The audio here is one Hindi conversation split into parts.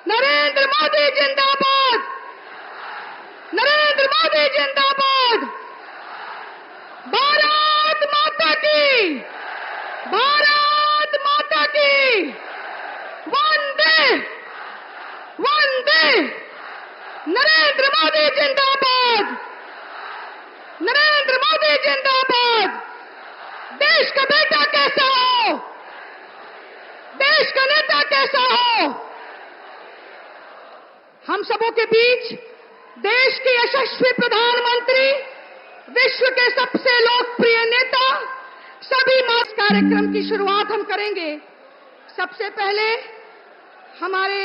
नरेंद्र मोदी जिंदाबाद, नरेंद्र मोदी जिंदाबाद। भारत माता की, भारत माता की। वंदे वंदे। नरेंद्र मोदी जिंदाबाद, नरेंद्र मोदी जिंदाबाद। देश का बेटा कैसा हो, देश का नेता कैसा हो। हम सबों के बीच देश के यशस्वी प्रधानमंत्री, विश्व के सबसे लोकप्रिय नेता, सभी मास कार्यक्रम की शुरुआत हम करेंगे। सबसे पहले हमारे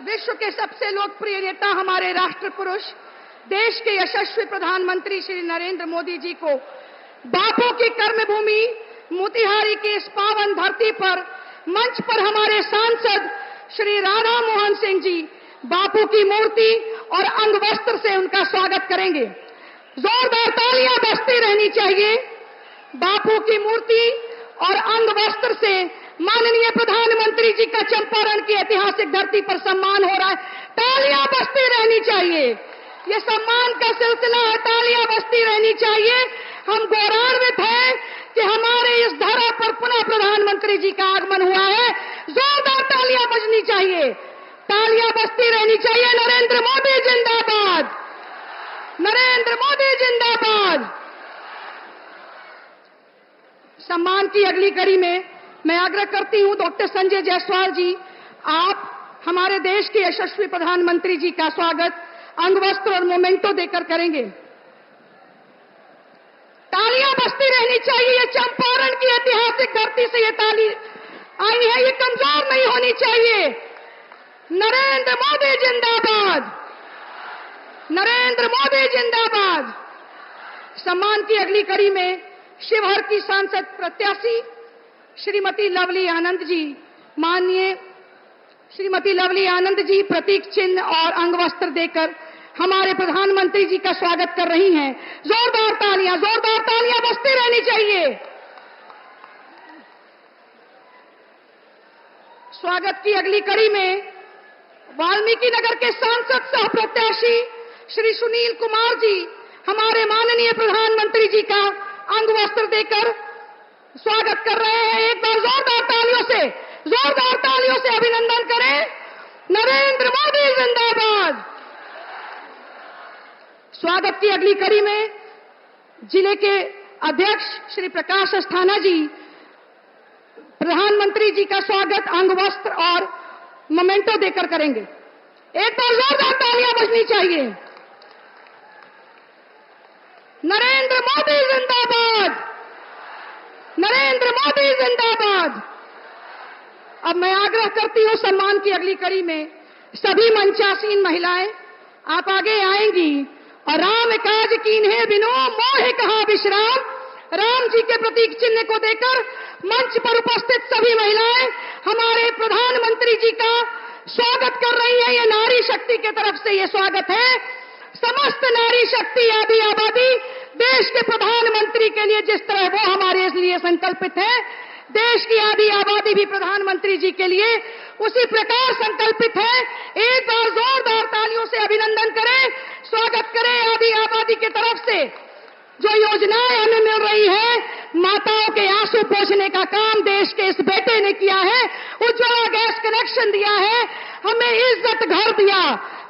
विश्व के सबसे लोकप्रिय नेता, हमारे राष्ट्र पुरुष, देश के यशस्वी प्रधानमंत्री श्री नरेंद्र मोदी जी को बापू की कर्मभूमि मोतिहारी की इस पावन धरती पर मंच पर हमारे सांसद श्री राधा मोहन सिंह जी बापू की मूर्ति और अंग वस्त्र से उनका स्वागत करेंगे। जोरदार तालियां बजती रहनी चाहिए। बापू की मूर्ति और अंग वस्त्र से माननीय प्रधानमंत्री जी का चंपारण की ऐतिहासिक धरती पर सम्मान हो रहा है। तालियां बजती रहनी चाहिए। ये सम्मान का सिलसिला है, तालियां बजती रहनी चाहिए। हम गौरवान्वित हैं कि हमारे इस धरा पर पुनः प्रधानमंत्री जी का आगमन हुआ है। जोरदार तालियां बजनी चाहिए, तालियां बजती रहनी चाहिए। नरेंद्र मोदी जिंदाबाद, नरेंद्र मोदी जिंदाबाद। सम्मान की अगली कड़ी में मैं आग्रह करती हूं डॉक्टर संजय जायसवाल जी, आप हमारे देश के यशस्वी प्रधानमंत्री जी का स्वागत अंग वस्त्र और मोमेंटो देकर करेंगे। तालियां बजती रहनी चाहिए। ये चंपारण की ऐतिहासिक धरती से ये ताली आई है, ये कमजोर नहीं होनी चाहिए। नरेंद्र मोदी जिंदाबाद, नरेंद्र मोदी जिंदाबाद। सम्मान की अगली कड़ी में शिवहर की सांसद प्रत्याशी श्रीमती लवली आनंद जी, माननीय श्रीमती लवली आनंद जी प्रतीक चिन्ह और अंग वस्त्र देकर हमारे प्रधानमंत्री जी का स्वागत कर रही हैं। जोरदार तालियां बजती रहनी चाहिए। स्वागत की अगली कड़ी में वाल्मीकि नगर के सांसद सह प्रत्याशी श्री सुनील कुमार जी हमारे माननीय प्रधानमंत्री जी का अंग वस्त्र देकर स्वागत कर रहे हैं। एक बार जोरदार तालियों से अभिनंदन करें। नरेंद्र मोदी जिंदाबाद। स्वागत की अगली कड़ी में जिले के अध्यक्ष श्री प्रकाश अस्थाना जी प्रधानमंत्री जी का स्वागत अंग वस्त्र और मोमेंटो देकर करेंगे। एक बार जोरदार तालियां बजनी चाहिए। नरेंद्र मोदी जिंदाबाद, नरेंद्र मोदी जिंदाबाद। अब मैं आग्रह करती हूं सम्मान की अगली कड़ी में सभी मंचासीन महिलाएं आप आगे आएंगी और राम काज कीन्हे बिनो मोह कहा विश्राम, राम जी के प्रतीक चिन्ह को देकर मंच पर उपस्थित सभी महिलाएं हमारे प्रधानमंत्री जी का स्वागत कर रही हैं। ये नारी शक्ति की तरफ से ये स्वागत है। समस्त नारी शक्ति आदि आबादी देश के प्रधानमंत्री के लिए जिस तरह वो हमारे लिए संकल्पित है, देश की आदि आबादी भी प्रधानमंत्री जी के लिए उसी प्रकार संकल्पित है। एक बार जोरदार तालियों से अभिनंदन करें, स्वागत करें आदि आबादी की तरफ से। जो योजनाएं हमें मिल रही है, माताओं के आंसू पोंछने का काम देश के इस बेटे ने किया है। उज्ज्वला गैस कनेक्शन दिया है, हमें इज्जत घर दिया,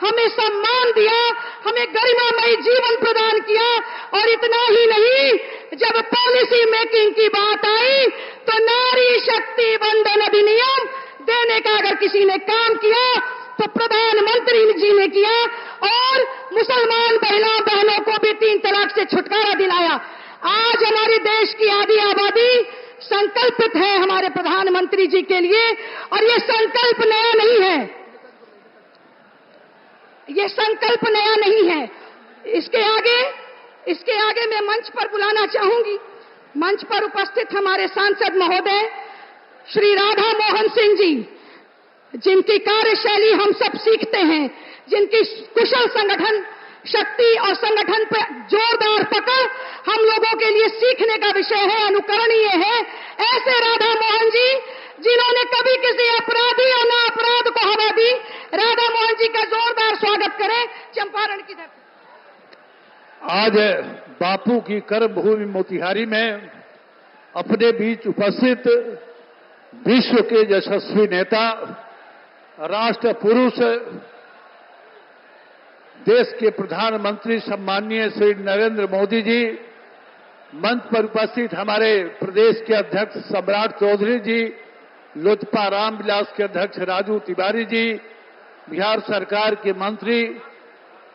हमें सम्मान दिया, हमें गरिमामय जीवन प्रदान किया। और इतना ही नहीं, जब पॉलिसी मेकिंग की बात आई तो नारी शक्ति वंदन अधिनियम देने का अगर किसी ने काम किया तो प्रधानमंत्री जी ने किया। और मुसलमान बहनों को भी 3 तलाक से छुटकारा दिलाया। आज हमारे देश की आधी आबादी संकल्पित है हमारे प्रधानमंत्री जी के लिए। और ये संकल्प नया नहीं है, ये संकल्प नया नहीं है। इसके आगे मैं मंच पर बुलाना चाहूंगी, मंच पर उपस्थित हमारे सांसद महोदय श्री राधा मोहन सिंह जी, जिनकी कार्यशैली हम सब सीखते हैं, जिनकी कुशल संगठन शक्ति और संगठन पर जोरदार पकड़ हम लोगों के लिए सीखने का विषय है, अनुकरणीय है। ऐसे राधा मोहन जी जिन्होंने कभी किसी अपराधी और ना अपराध चंपारण की धरती। आज बापू की कर्मभूमि मोतिहारी में अपने बीच उपस्थित विश्व के यशस्वी नेता, राष्ट्र पुरुष, देश के प्रधानमंत्री सम्माननीय श्री नरेंद्र मोदी जी, मंच पर उपस्थित हमारे प्रदेश के अध्यक्ष सम्राट चौधरी जी, लोजपा रामविलास के अध्यक्ष राजू तिवारी जी, बिहार सरकार के मंत्री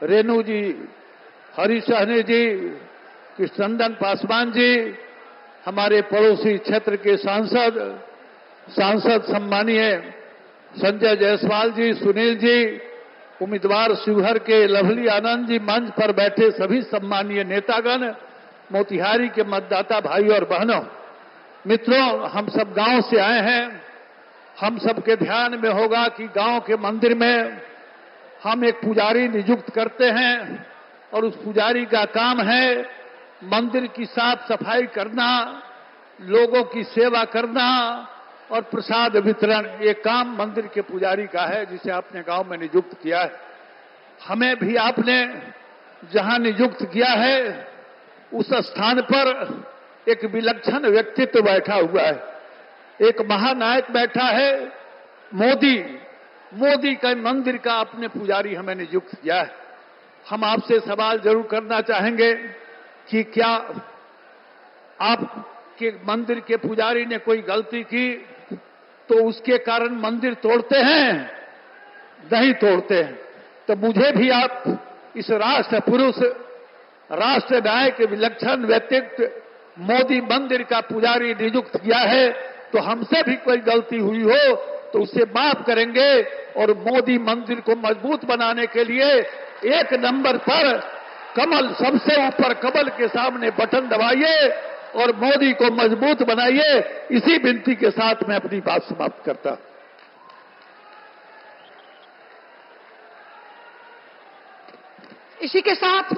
रेणु जी, हरी सहनी जी, कृष्णनंदन पासवान जी, हमारे पड़ोसी क्षेत्र के सांसद सम्मानीय संजय जायसवाल जी, सुनील जी, उम्मीदवार शिवहर के लवली आनंद जी, मंच पर बैठे सभी सम्मानीय नेतागण, मोतिहारी के मतदाता भाई और बहनों, मित्रों, हम सब गांव से आए हैं। हम सबके ध्यान में होगा कि गांव के मंदिर में हम एक पुजारी नियुक्त करते हैं और उस पुजारी का काम है मंदिर की साफ सफाई करना, लोगों की सेवा करना और प्रसाद वितरण। ये काम मंदिर के पुजारी का है जिसे आपने गांव में नियुक्त किया है। हमें भी आपने जहां नियुक्त किया है उस स्थान पर एक विलक्षण व्यक्तित्व बैठा हुआ है, एक महानायक बैठा है, मोदी का मंदिर का अपने पुजारी हमें नियुक्त किया है। हम आपसे सवाल जरूर करना चाहेंगे कि क्या आपके मंदिर के पुजारी ने कोई गलती की तो उसके कारण मंदिर तोड़ते हैं? नहीं तोड़ते हैं। तो मुझे भी आप इस राष्ट्र पुरुष, राष्ट्र नायक, विलक्षण व्यक्तित्व मोदी मंदिर का पुजारी नियुक्त किया है, तो हमसे भी कोई गलती हुई हो तो उसे माफ करेंगे और मोदी मंदिर को मजबूत बनाने के लिए एक नंबर पर कमल, सबसे ऊपर कमल के सामने बटन दबाइए और मोदी को मजबूत बनाइए। इसी विनती के साथ मैं अपनी बात समाप्त करता हूं। इसी के साथ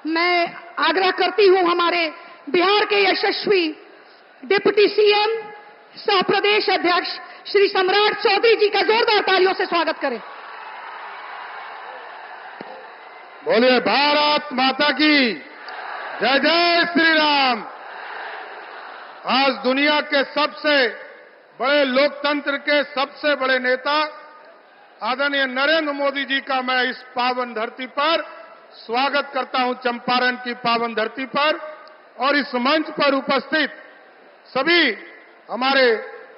मैं आग्रह करती हूं हमारे बिहार के यशस्वी डिप्टी सीएम सह प्रदेश अध्यक्ष श्री सम्राट चौधरी जी का जोरदार तालियों से स्वागत करें। बोलिए भारत माता की जय, जय श्री राम। आज दुनिया के सबसे बड़े लोकतंत्र के सबसे बड़े नेता आदरणीय नरेंद्र मोदी जी का मैं इस पावन धरती पर स्वागत करता हूं, चंपारण की पावन धरती पर। और इस मंच पर उपस्थित सभी हमारे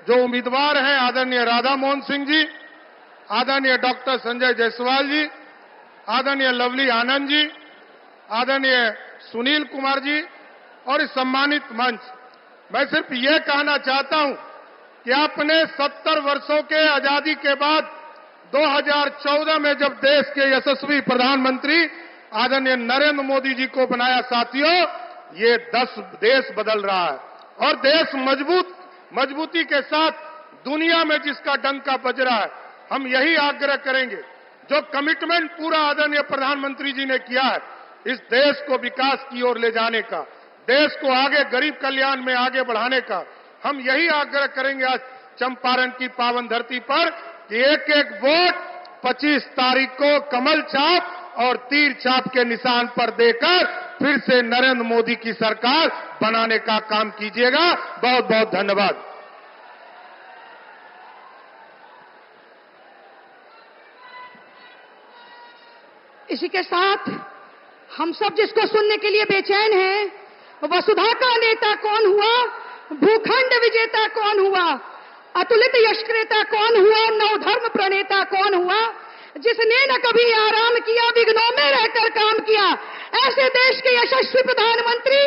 जो उम्मीदवार हैं, आदरणीय राधा मोहन सिंह जी, आदरणीय डॉक्टर संजय जायसवाल जी, आदरणीय लवली आनंद जी, आदरणीय सुनील कुमार जी और इस सम्मानित मंच, मैं सिर्फ ये कहना चाहता हूं कि आपने 70 वर्षों के आजादी के बाद 2014 में जब देश के यशस्वी प्रधानमंत्री आदरणीय नरेंद्र मोदी जी को बनाया, साथियों, ये 10 देश बदल रहा है और देश मजबूती के साथ दुनिया में जिसका डंका बज रहा है। हम यही आग्रह करेंगे, जो कमिटमेंट पूरा आदरणीय प्रधानमंत्री जी ने किया है इस देश को विकास की ओर ले जाने का, देश को आगे गरीब कल्याण में आगे बढ़ाने का, हम यही आग्रह करेंगे आज चंपारण की पावन धरती पर कि एक एक वोट 25 तारीख को कमल छाप और तीर छाप के निशान पर देकर फिर से नरेंद्र मोदी की सरकार बनाने का काम कीजिएगा। बहुत बहुत धन्यवाद। इसी के साथ हम सब जिसको सुनने के लिए बेचैन हैं, वसुधा का नेता कौन हुआ, भूखंड विजेता कौन हुआ, अतुलित यशक्रेता कौन हुआ, नवधर्म प्रणेता कौन हुआ, जिसने न कभी आराम किया, विघ्नों में रहकर काम किया, ऐसे देश के यशस्वी प्रधानमंत्री,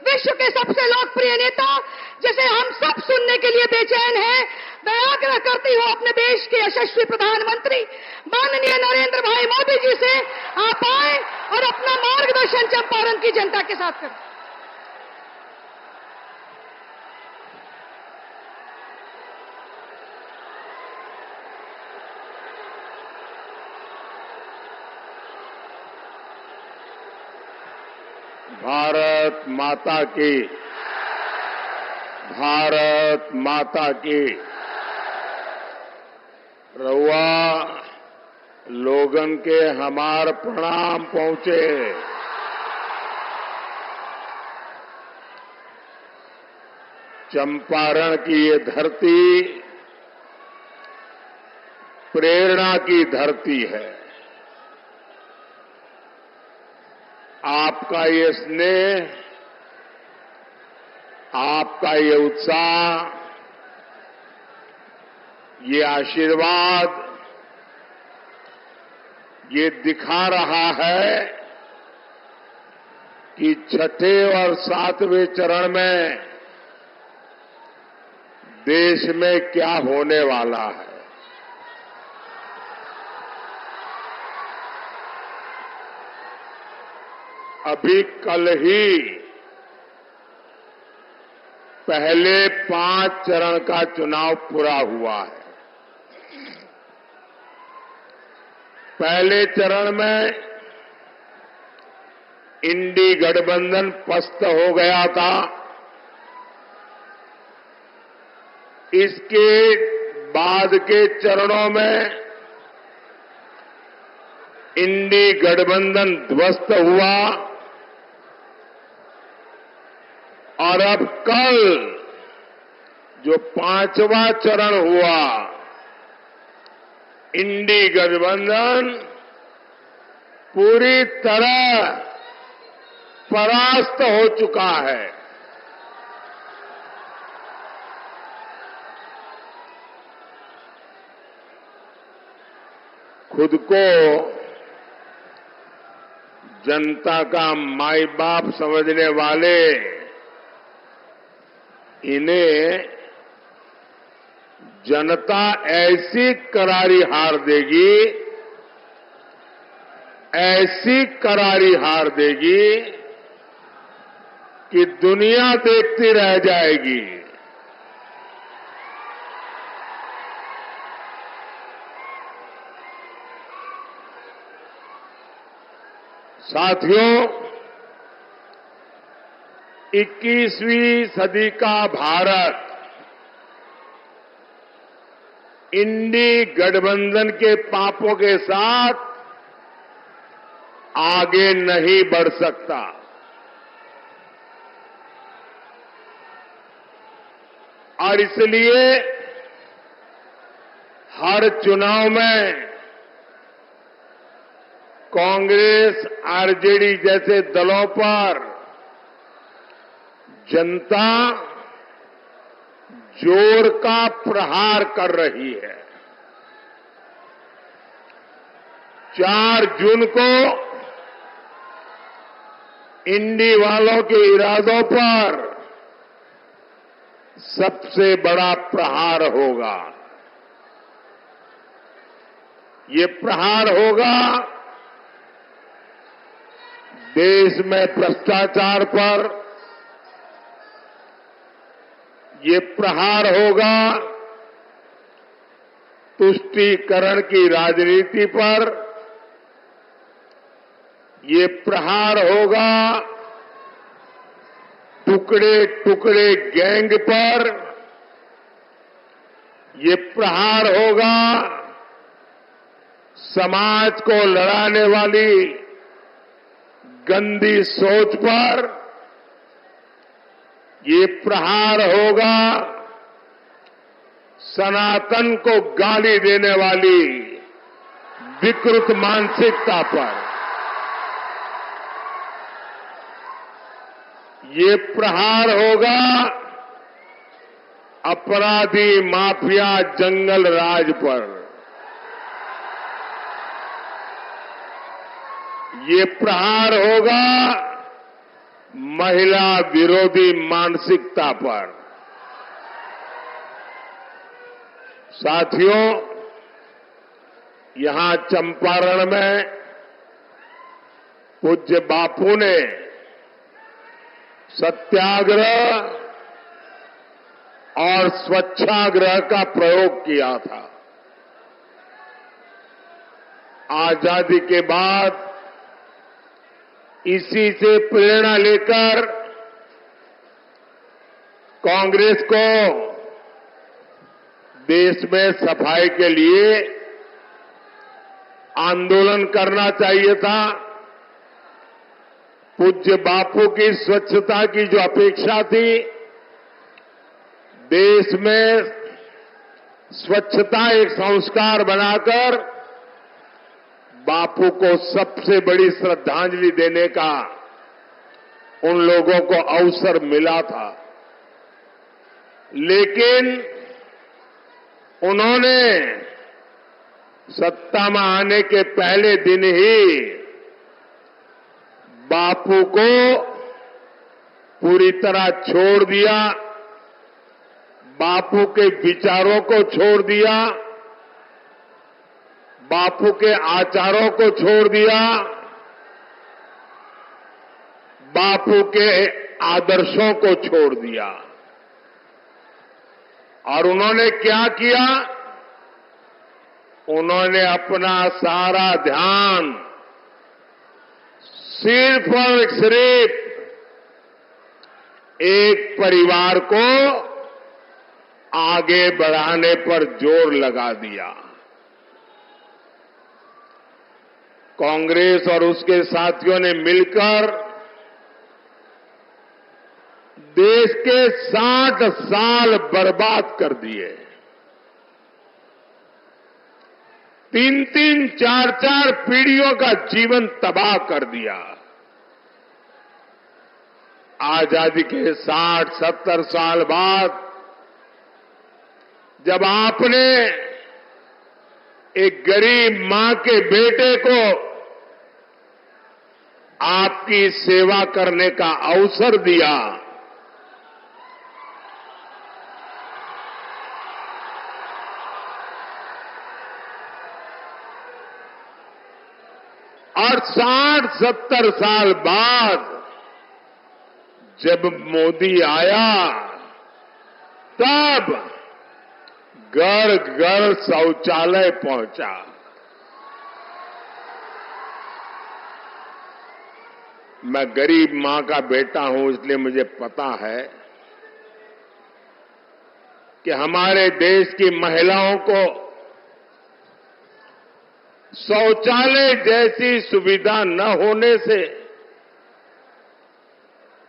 विश्व के सबसे लोकप्रिय नेता जिसे हम सब सुनने के लिए बेचैन हैं, मैं आग्रह करती हूं अपने देश के यशस्वी प्रधानमंत्री माननीय नरेंद्र भाई मोदी जी से आप आए और अपना मार्गदर्शन चंपारण की जनता के साथ करें। भारत माता की, भारत माता की। रउआ लोगन के हमार प्रणाम पहुंचे। चंपारण की ये धरती प्रेरणा की धरती है। आपका ये स्नेह, आपका ये उत्साह, ये आशीर्वाद, ये दिखा रहा है कि छठे और सातवें चरण में देश में क्या होने वाला है। अभी कल ही पहले 5 चरण का चुनाव पूरा हुआ है। पहले चरण में इंडी गठबंधन पस्त हो गया था। इसके बाद के चरणों में इंडी गठबंधन ध्वस्त हुआ और अब कल जो 5वां चरण हुआ, इंडी गठबंधन पूरी तरह परास्त हो चुका है। खुद को जनता का माई बाप समझने वाले इन्हें जनता ऐसी करारी हार देगी, ऐसी करारी हार देगी कि दुनिया देखती रह जाएगी। साथियों, 21वीं सदी का भारत इंडी गठबंधन के पापों के साथ आगे नहीं बढ़ सकता। और इसलिए हर चुनाव में कांग्रेस, आरजेडी जैसे दलों पर जनता जोर का प्रहार कर रही है। 4 जून को इंडी वालों के इरादों पर सबसे बड़ा प्रहार होगा। ये प्रहार होगा देश में भ्रष्टाचार पर, ये प्रहार होगा तुष्टीकरण की राजनीति पर, ये प्रहार होगा टुकड़े टुकड़े गैंग पर, ये प्रहार होगा समाज को लड़ाने वाली गंदी सोच पर, ये प्रहार होगा सनातन को गाली देने वाली विकृत मानसिकता पर, ये प्रहार होगा अपराधी माफिया जंगल राज पर, ये प्रहार होगा महिला विरोधी मानसिकता पर। साथियों, यहां चंपारण में पूज्य बापू ने सत्याग्रह और स्वच्छाग्रह का प्रयोग किया था। आजादी के बाद इसी से प्रेरणा लेकर कांग्रेस को देश में सफाई के लिए आंदोलन करना चाहिए था। पूज्य बापू की स्वच्छता की जो अपेक्षा थी, देश में स्वच्छता एक संस्कार बनाकर बापू को सबसे बड़ी श्रद्धांजलि देने का उन लोगों को अवसर मिला था। लेकिन उन्होंने सत्ता में आने के पहले दिन ही बापू को पूरी तरह छोड़ दिया, बापू के विचारों को छोड़ दिया, बापू के आचारों को छोड़ दिया, बापू के आदर्शों को छोड़ दिया। और उन्होंने क्या किया? उन्होंने अपना सारा ध्यान सिर्फ और सिर्फ एक परिवार को आगे बढ़ाने पर जोर लगा दिया। कांग्रेस और उसके साथियों ने मिलकर देश के 60 साल बर्बाद कर दिए। 3-3, 4-4 पीढ़ियों का जीवन तबाह कर दिया। आजादी के 60-70 साल बाद जब आपने एक गरीब मां के बेटे को आपकी सेवा करने का अवसर दिया, और 60-70 साल बाद जब मोदी आया, तब घर घर शौचालय पहुंचा। मैं गरीब मां का बेटा हूं, इसलिए मुझे पता है कि हमारे देश की महिलाओं को शौचालय जैसी सुविधा न होने से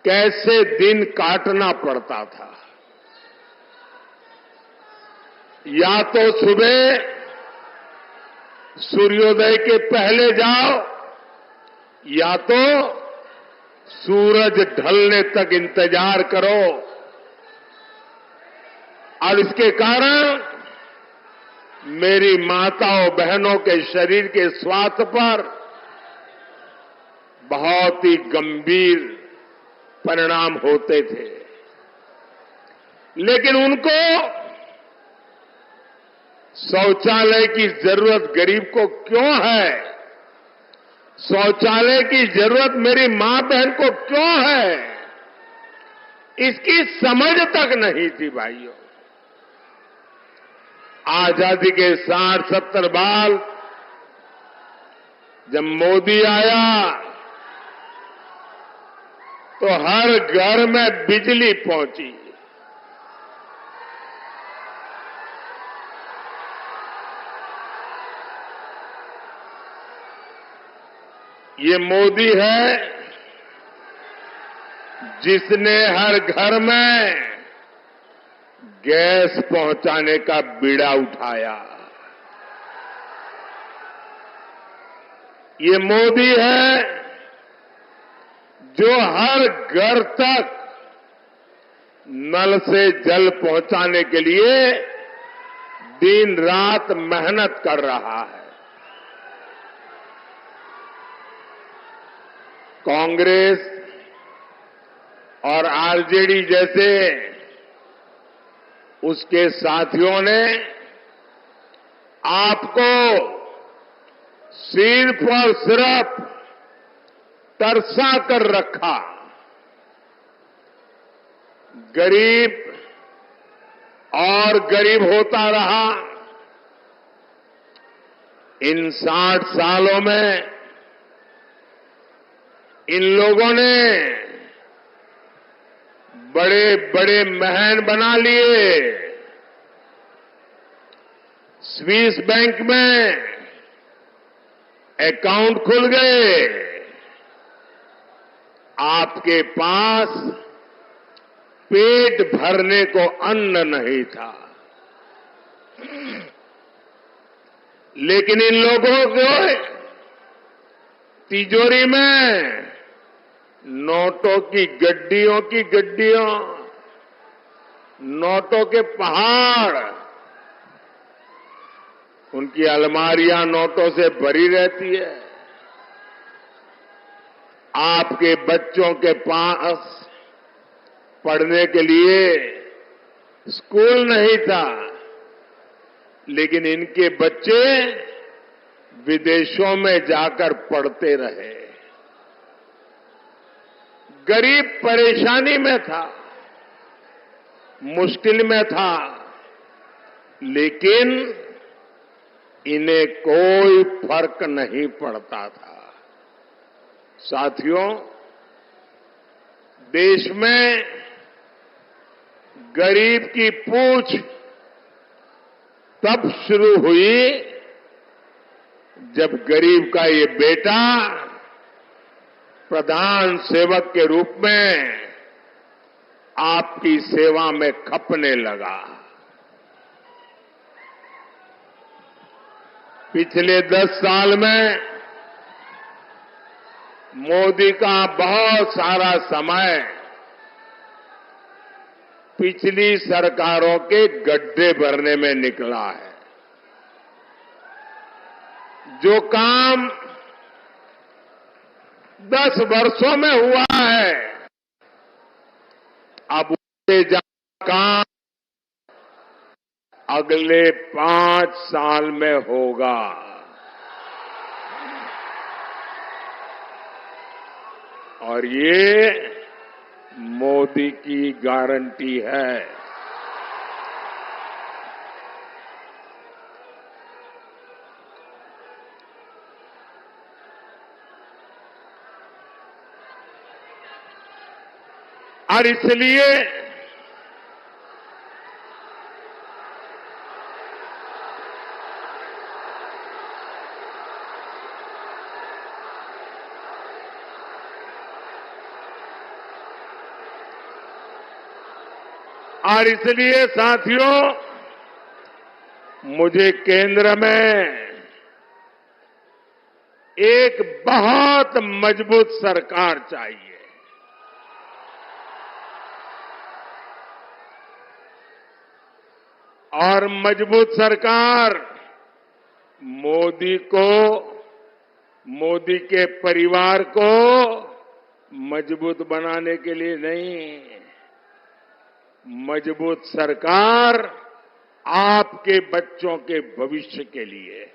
कैसे दिन काटना पड़ता था। या तो सुबह सूर्योदय के पहले जाओ, या तो सूरज ढलने तक इंतजार करो। और इसके कारण मेरी माताओं बहनों के शरीर के स्वास्थ्य पर बहुत ही गंभीर परिणाम होते थे। लेकिन उनको शौचालय की जरूरत गरीब को क्यों है, शौचालय की जरूरत मेरी मां बहन को क्यों है, इसकी समझ तक नहीं थी भाइयों। आजादी के 60-70 बाद जब मोदी आया तो हर घर में बिजली पहुंची। ये मोदी है जिसने हर घर में गैस पहुंचाने का बीड़ा उठाया। ये मोदी है जो हर घर तक नल से जल पहुंचाने के लिए दिन रात मेहनत कर रहा है। कांग्रेस और आरजेडी जैसे उसके साथियों ने आपको सिर्फ और सिर्फ तरसा कर रखा। गरीब और गरीब होता रहा। इन 60 सालों में इन लोगों ने बड़े बड़े महल बना लिए। स्विस बैंक में अकाउंट खुल गए, आपके पास पेट भरने को अन्न नहीं था। लेकिन इन लोगों को तिजोरी में नोटों की गड्डियों, नोटों के पहाड़, उनकी अलमारियां नोटों से भरी रहती है। आपके बच्चों के पास पढ़ने के लिए स्कूल नहीं था, लेकिन इनके बच्चे विदेशों में जाकर पढ़ते रहे। गरीब परेशानी में था, मुश्किल में था, लेकिन इन्हें कोई फर्क नहीं पड़ता था। साथियों, देश में गरीब की पूछ तब शुरू हुई जब गरीब का ये बेटा प्रधान सेवक के रूप में आपकी सेवा में खपने लगा। पिछले 10 साल में मोदी का बहुत सारा समय पिछली सरकारों के गड्ढे भरने में निकला है। जो काम 10 वर्षों में हुआ है, अब उससे ज्यादा काम अगले 5 साल में होगा। और ये मोदी की गारंटी है। और इसलिए साथियों, मुझे केंद्र में एक बहुत मजबूत सरकार चाहिए। और मजबूत सरकार मोदी को, मोदी के परिवार को मजबूत बनाने के लिए नहीं, मजबूत सरकार आपके बच्चों के भविष्य के लिए।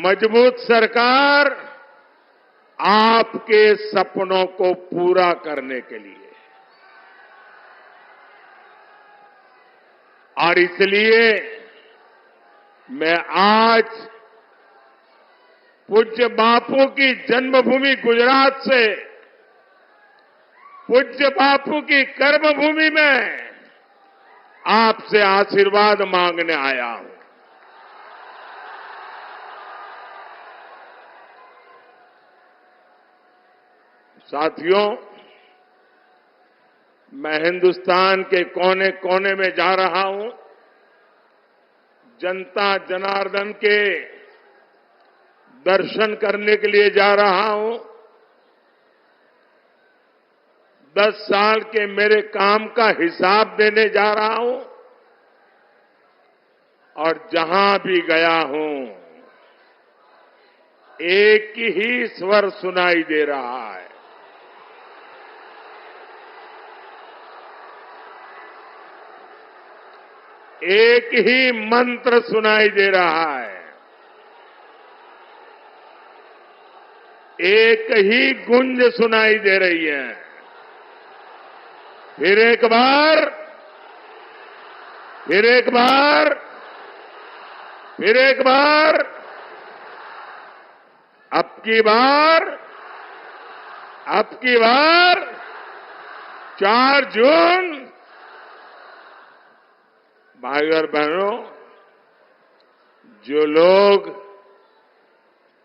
मजबूत सरकार आपके सपनों को पूरा करने के लिए। और इसलिए मैं आज पूज्य बापू की जन्मभूमि गुजरात से, पूज्य बापू की कर्मभूमि में आपसे आशीर्वाद मांगने आया हूं। साथियों, मैं हिंदुस्तान के कोने कोने में जा रहा हूं। जनता जनार्दन के दर्शन करने के लिए जा रहा हूं। 10 साल के मेरे काम का हिसाब देने जा रहा हूं। और जहां भी गया हूं, एक ही स्वर सुनाई दे रहा है। एक ही मंत्र सुनाई दे रहा है। एक ही गूंज सुनाई दे रही है। फिर एक बार, फिर एक बार, फिर एक बार, अब की बार, अब की बार 4 जून। भाई और बहनों, जो लोग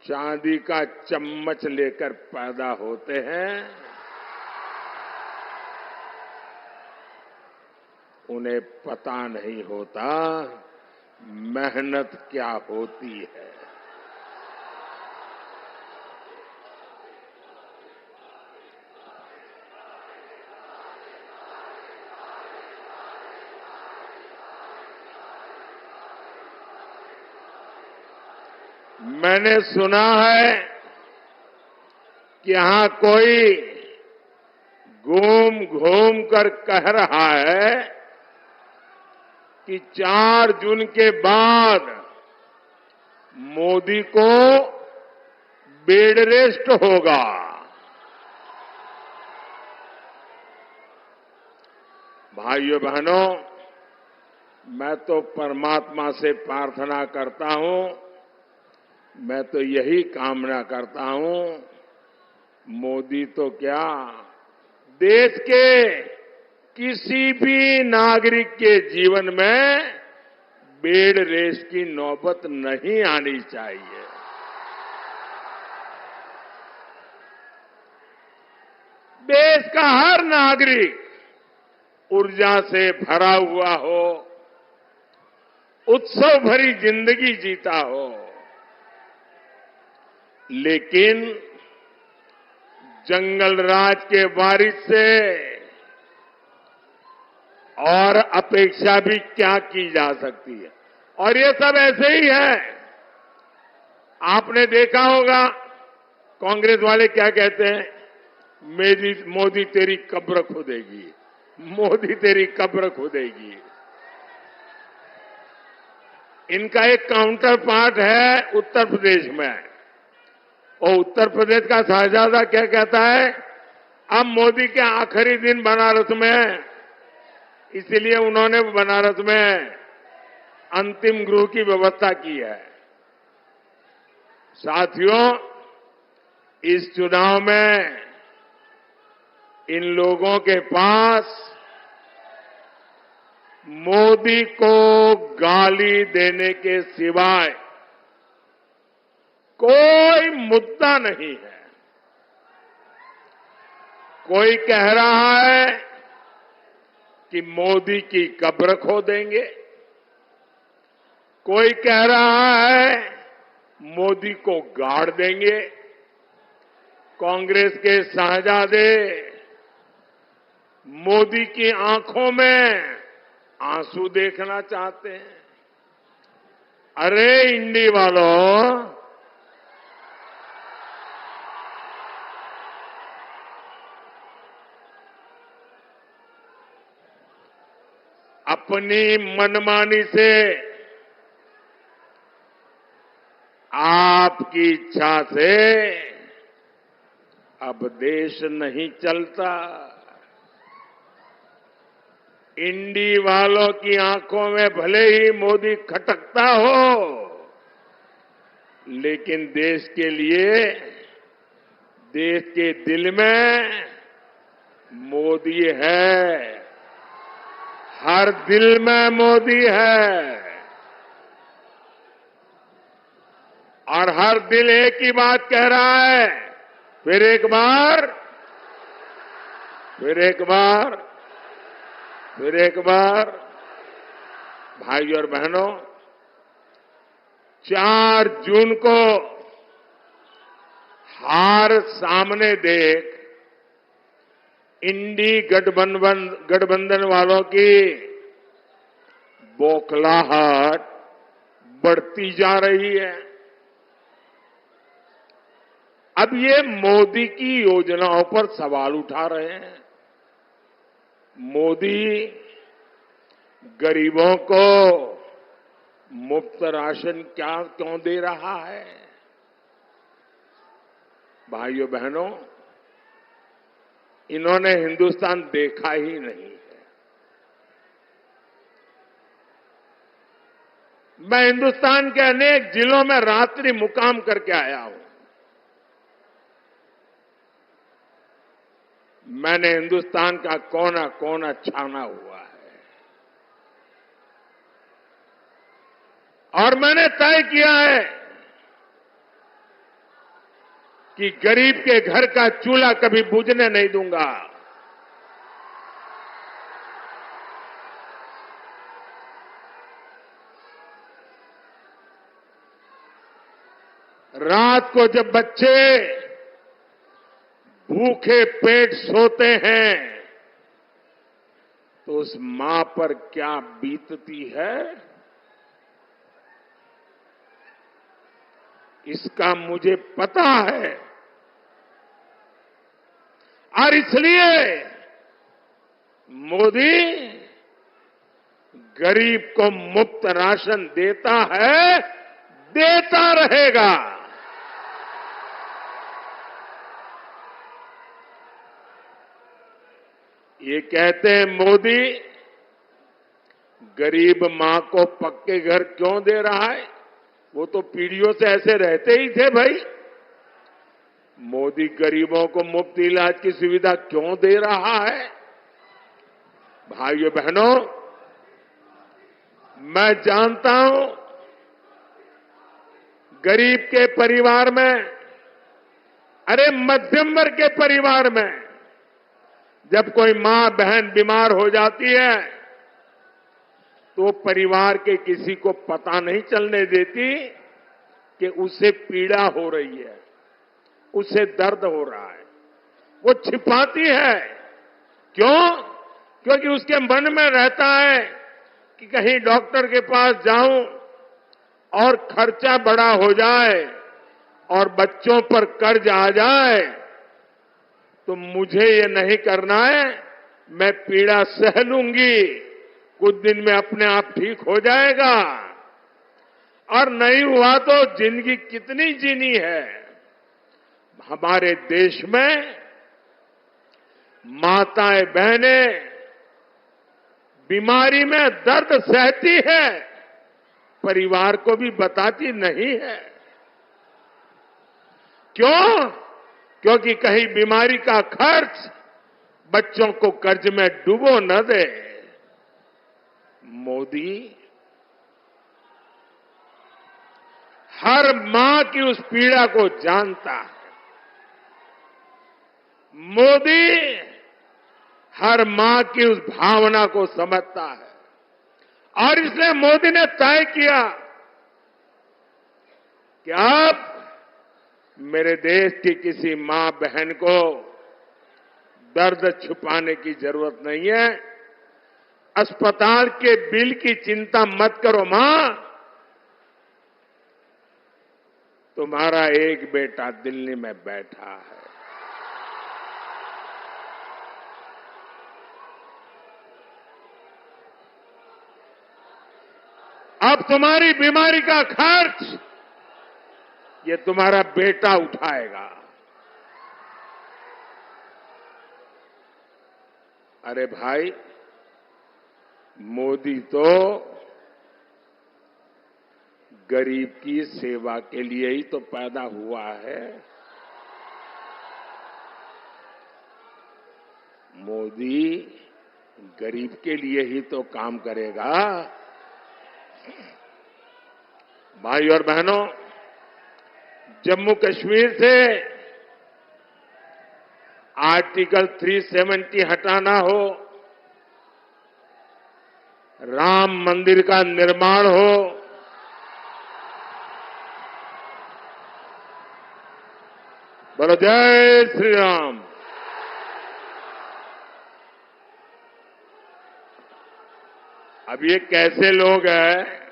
चांदी का चम्मच लेकर पैदा होते हैं, उन्हें पता नहीं होता मेहनत क्या होती है। मैंने सुना है कि यहां कोई घूम घूम कर कह रहा है कि 4 जून के बाद मोदी को बेड रेस्ट होगा। भाइयों बहनों, मैं तो परमात्मा से प्रार्थना करता हूं, मैं तो यही कामना करता हूं, मोदी तो क्या, देश के किसी भी नागरिक के जीवन में बेड रेस की नौबत नहीं आनी चाहिए। देश का हर नागरिक ऊर्जा से भरा हुआ हो, उत्सव भरी जिंदगी जीता हो, लेकिन जंगल राज के वारिस से और अपेक्षा भी क्या की जा सकती है। और ये सब ऐसे ही है। आपने देखा होगा कांग्रेस वाले क्या कहते हैं, मोदी तेरी कब्र खोदेगी, मोदी तेरी कब्र खोदेगी। इनका एक काउंटर पार्ट है उत्तर प्रदेश में, और उत्तर प्रदेश का शहजादा क्या कहता है, अब मोदी के आखिरी दिन बनारस में, इसलिए उन्होंने बनारस में अंतिम गृह की व्यवस्था की है। साथियों, इस चुनाव में इन लोगों के पास मोदी को गाली देने के सिवाय कोई मुद्दा नहीं है। कोई कह रहा है कि मोदी की कब्र खोदेंगे, कोई कह रहा है मोदी को गाड़ देंगे। कांग्रेस के शहजादे मोदी की आंखों में आंसू देखना चाहते हैं। अरे इंडी वालों, अपनी मनमानी से, आपकी इच्छा से अब देश नहीं चलता। इंडी वालों की आंखों में भले ही मोदी खटकता हो, लेकिन देश के लिए, देश के दिल में मोदी है। हर दिल में मोदी है, और हर दिल एक ही बात कह रहा है, फिर एक बार, फिर एक बार, फिर एक बार। भाइयों और बहनों, 4 जून को हार सामने देख इंडी गठबंधन वालों की बौखलाहट बढ़ती जा रही है। अब ये मोदी की योजनाओं पर सवाल उठा रहे हैं। मोदी गरीबों को मुफ्त राशन क्यों दे रहा है? भाइयों बहनों, इन्होंने हिंदुस्तान देखा ही नहीं है। मैं हिंदुस्तान के अनेक जिलों में रात्रि मुकाम करके आया हूं। मैंने हिंदुस्तान का कोना कोना छाना हुआ है। और मैंने तय किया है कि गरीब के घर का चूल्हा कभी बुझने नहीं दूंगा। रात को जब बच्चे भूखे पेट सोते हैं तो उस मां पर क्या बीतती है, इसका मुझे पता है। और इसलिए मोदी गरीब को मुफ्त राशन देता है, देता रहेगा। ये कहते हैं मोदी गरीब मां को पक्के घर क्यों दे रहा है, वो तो पीढ़ियों से ऐसे रहते ही थे भाई। मोदी गरीबों को मुफ्त इलाज की सुविधा क्यों दे रहा है? भाइयों बहनों, मैं जानता हूं गरीब के परिवार में, अरे मध्यम वर्ग के परिवार में जब कोई मां बहन बीमार हो जाती है तो परिवार के किसी को पता नहीं चलने देती कि उसे पीड़ा हो रही है, उसे दर्द हो रहा है। वो छिपाती है। क्यों? क्योंकि उसके मन में रहता है कि कहीं डॉक्टर के पास जाऊं और खर्चा बड़ा हो जाए और बच्चों पर कर्ज आ जाए तो मुझे ये नहीं करना है, मैं पीड़ा सह लूंगी, कुछ दिन में अपने आप ठीक हो जाएगा। और नहीं हुआ तो जिंदगी कितनी जीनी है। हमारे देश में माताएं बहनें बीमारी में दर्द सहती है, परिवार को भी बताती नहीं है। क्यों? क्योंकि कहीं बीमारी का खर्च बच्चों को कर्ज में डुबो न दे। मोदी हर मां की उस पीड़ा को जानता है। मोदी हर मां की उस भावना को समझता है। और इसलिए मोदी ने तय किया कि अब मेरे देश की किसी मां बहन को दर्द छुपाने की जरूरत नहीं है। अस्पताल के बिल की चिंता मत करो मां, तुम्हारा एक बेटा दिल्ली में बैठा है। अब तुम्हारी बीमारी का खर्च ये तुम्हारा बेटा उठाएगा। अरे भाई, मोदी तो गरीब की सेवा के लिए ही तो पैदा हुआ है। मोदी गरीब के लिए ही तो काम करेगा। भाई और बहनों, जम्मू कश्मीर से आर्टिकल 370 हटाना हो, राम मंदिर का निर्माण हो, बोलो जय श्री राम। अब ये कैसे लोग हैं?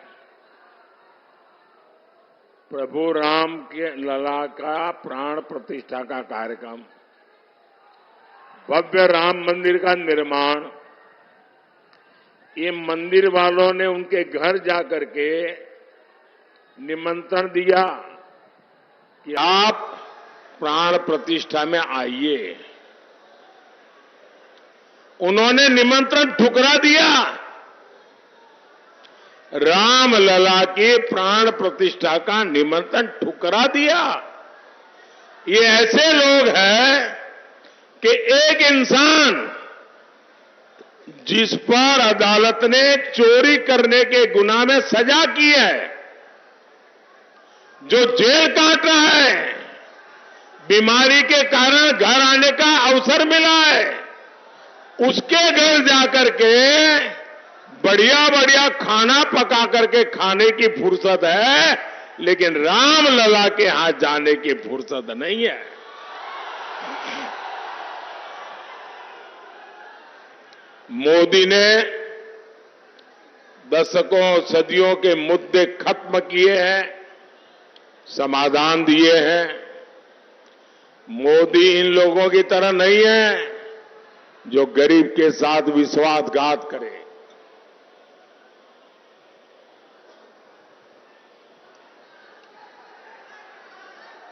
प्रभु राम के लला का प्राण प्रतिष्ठा का कार्यक्रम, भव्य राम मंदिर का निर्माण, ये मंदिर वालों ने उनके घर जाकर के निमंत्रण दिया कि आप प्राण प्रतिष्ठा में आइए। उन्होंने निमंत्रण ठुकरा दिया। राम लला के प्राण प्रतिष्ठा का निमंत्रण ठुकरा दिया। ये ऐसे लोग हैं कि एक इंसान जिस पर अदालत ने चोरी करने के गुनाह में सजा की है, जो जेल काट रहा है, बीमारी के कारण घर आने का अवसर मिला है, उसके घर जाकर के बढ़िया बढ़िया खाना पका करके खाने की फुर्सत है, लेकिन राम लला के हाथ जाने की फुर्सत नहीं है। मोदी ने दशकों सदियों के मुद्दे खत्म किए हैं, समाधान दिए हैं। मोदी इन लोगों की तरह नहीं है जो गरीब के साथ विश्वासघात करे।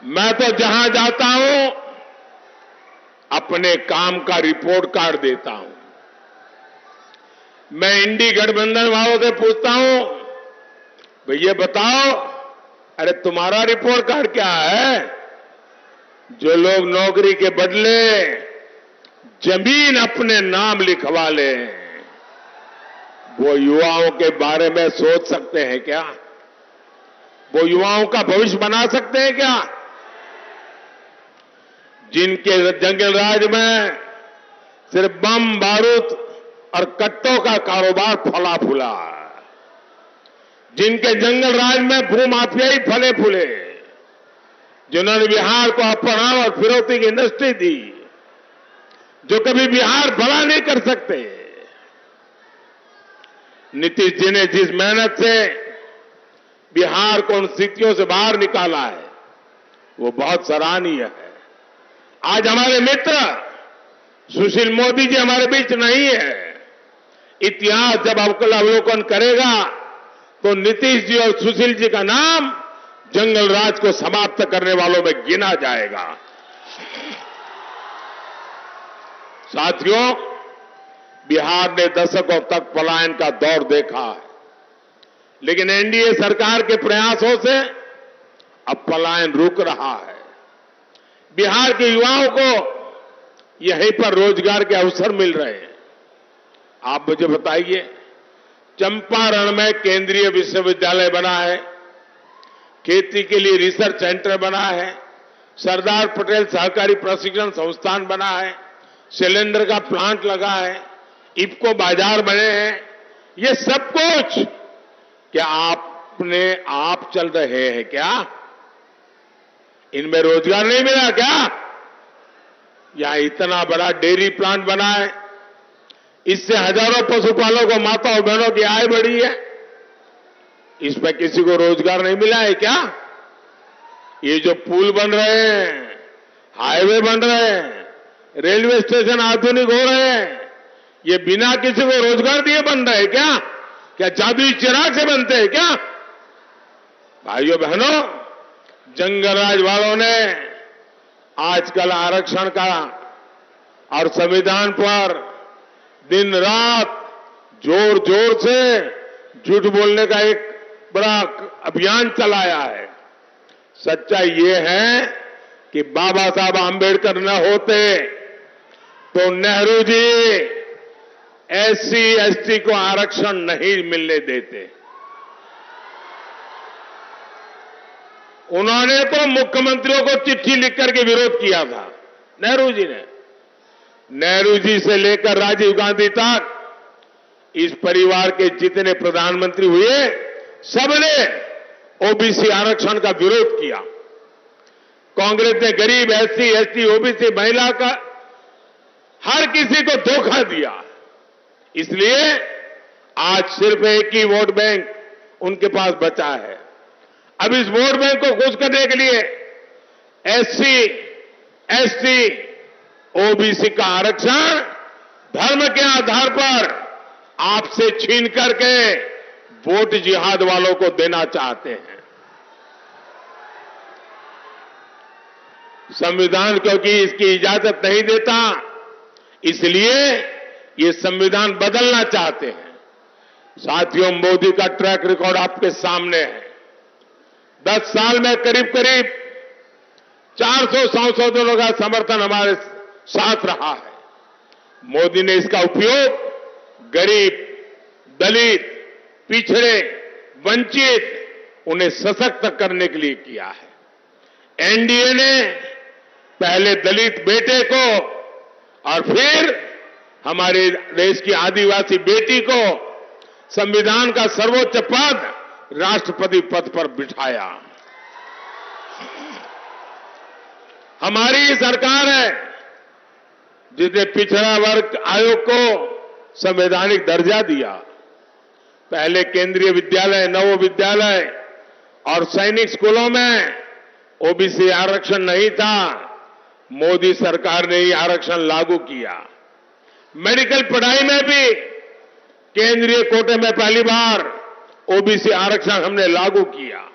मैं तो जहां जाता हूं अपने काम का रिपोर्ट कार्ड देता हूं। मैं इंडी गठबंधन वालों से पूछता हूं, भैया बताओ, अरे तुम्हारा रिपोर्ट कार्ड क्या है? जो लोग नौकरी के बदले जमीन अपने नाम लिखवा ले, वो युवाओं के बारे में सोच सकते हैं क्या? वो युवाओं का भविष्य बना सकते हैं क्या? जिनके जंगल राज में सिर्फ बम बारूद और कट्टों का कारोबार फला फूला, जिनके जंगल राज में भूमाफियाई फले फूले, जिन्होंने बिहार को अपहरण और फिरौती की इंडस्ट्री दी, जो कभी बिहार भला नहीं कर सकते। नीतीश जी ने जिस मेहनत से बिहार को उन स्थितियों से बाहर निकाला है, वो बहुत सराहनीय है। आज हमारे मित्र सुशील मोदी जी हमारे बीच नहीं है। इतिहास जब अवलोकन करेगा तो नीतीश जी और सुशील जी का नाम जंगल राज को समाप्त करने वालों में गिना जाएगा। साथियों, बिहार ने दशकों तक पलायन का दौर देखा है, लेकिन एनडीए सरकार के प्रयासों से अब पलायन रुक रहा है। बिहार के युवाओं को यहीं पर रोजगार के अवसर मिल रहे हैं। आप मुझे बताइए, चंपारण में केंद्रीय विश्वविद्यालय बना है, खेती के लिए रिसर्च सेंटर बना है, सरदार पटेल सहकारी प्रशिक्षण संस्थान बना है, सिलेंडर का प्लांट लगा है, इफको बाजार बने हैं। ये सब कुछ क्या आपने आप चल रहे हैं क्या? इनमें रोजगार नहीं मिला क्या? यहां इतना बड़ा डेयरी प्लांट बना है, इससे हजारों पशुपालकों, माता और बहनों की आय बढ़ी है। इसमें किसी को रोजगार नहीं मिला है क्या? ये जो पुल बन रहे हैं, हाईवे बन रहे हैं, रेलवे स्टेशन आधुनिक हो रहे हैं, ये बिना किसी को रोजगार दिए बन रहे हैं क्या? क्या जादुई चिराग से बनते हैं क्या? भाइयों बहनों, जंगलराज वालों ने आजकल आरक्षण का और संविधान पर दिन रात जोर जोर से झूठ बोलने का एक बड़ा अभियान चलाया है। सच्चाई ये है कि बाबा साहब आंबेडकर न होते तो नेहरू जी एससी एसटी को आरक्षण नहीं मिलने देते। उन्होंने तो मुख्यमंत्रियों को चिट्ठी लिख करके विरोध किया था, नेहरू जी ने। नेहरू जी से लेकर राजीव गांधी तक इस परिवार के जितने प्रधानमंत्री हुए, सबने ओबीसी आरक्षण का विरोध किया। कांग्रेस ने गरीब, एससी, एसटी, ओबीसी, महिला का हर किसी को धोखा दिया। इसलिए आज सिर्फ एक ही वोट बैंक उनके पास बचा है। अब इस वोट बैंक को खुश करने के लिए एससी, एसटी, ओबीसी का आरक्षण धर्म के आधार पर आपसे छीन करके वोट जिहाद वालों को देना चाहते हैं। संविधान क्योंकि इसकी इजाजत नहीं देता, इसलिए ये संविधान बदलना चाहते हैं। साथियों, मोदी का ट्रैक रिकॉर्ड आपके सामने है। 10 साल में करीब करीब 400 संशोधनों का समर्थन हमारे साथ रहा है। मोदी ने इसका उपयोग गरीब, दलित, पिछड़े, वंचित उन्हें सशक्त करने के लिए किया है। एनडीए ने पहले दलित बेटे को और फिर हमारे देश की आदिवासी बेटी को संविधान का सर्वोच्च पद राष्ट्रपति पद पर बिठाया। हमारी सरकार है जिसने पिछड़ा वर्ग आयोग को संवैधानिक दर्जा दिया। पहले केंद्रीय विद्यालय, नवोदय विद्यालय और सैनिक स्कूलों में ओबीसी आरक्षण नहीं था। मोदी सरकार ने ये आरक्षण लागू किया। मेडिकल पढ़ाई में भी केंद्रीय कोटे में पहली बार ओबीसी आरक्षण हमने लागू किया।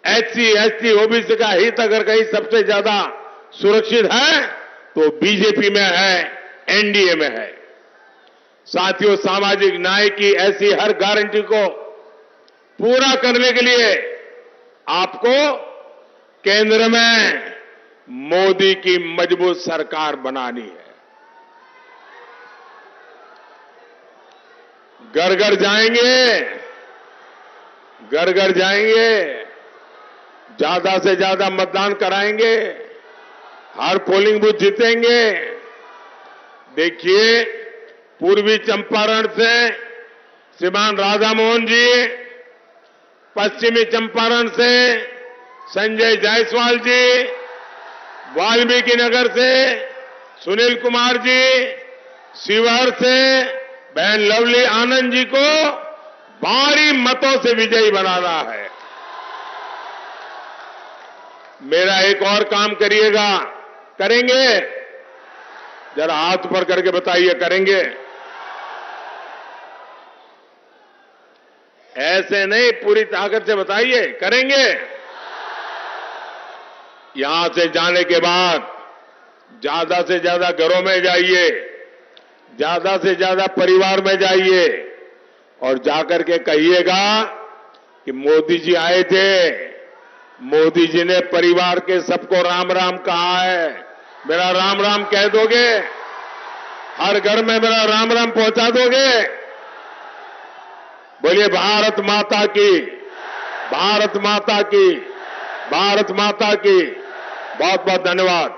एससी, एसटी, ओबीसी का हित अगर कहीं सबसे ज्यादा सुरक्षित है तो बीजेपी में है, एनडीए में है। साथियों, सामाजिक न्याय की ऐसी हर गारंटी को पूरा करने के लिए आपको केंद्र में मोदी की मजबूत सरकार बनानी है। घर घर जाएंगे, घर घर जाएंगे, ज्यादा से ज्यादा मतदान कराएंगे, हर पोलिंग बूथ जीतेंगे। देखिए, पूर्वी चंपारण से श्रीमान राधा मोहन जी, पश्चिमी चंपारण से संजय जायसवाल जी, वाल्मीकि नगर से सुनील कुमार जी, शिवहर से बहन लवली आनंद जी को भारी मतों से विजयी बनाना है। मेरा एक और काम करिएगा, करेंगे? जरा हाथ ऊपर करके बताइए, करेंगे? ऐसे नहीं, पूरी ताकत से बताइए, करेंगे? यहां से जाने के बाद ज्यादा से ज्यादा घरों में जाइए, ज्यादा से ज्यादा परिवार में जाइए और जाकर के कहिएगा कि मोदी जी आए थे, मोदी जी ने परिवार के सबको राम राम कहा है। मेरा राम राम कह दोगे? हर घर में मेरा राम राम पहुंचा दोगे? बोलिए भारत माता की, भारत माता की, भारत माता की। बहुत बहुत धन्यवाद।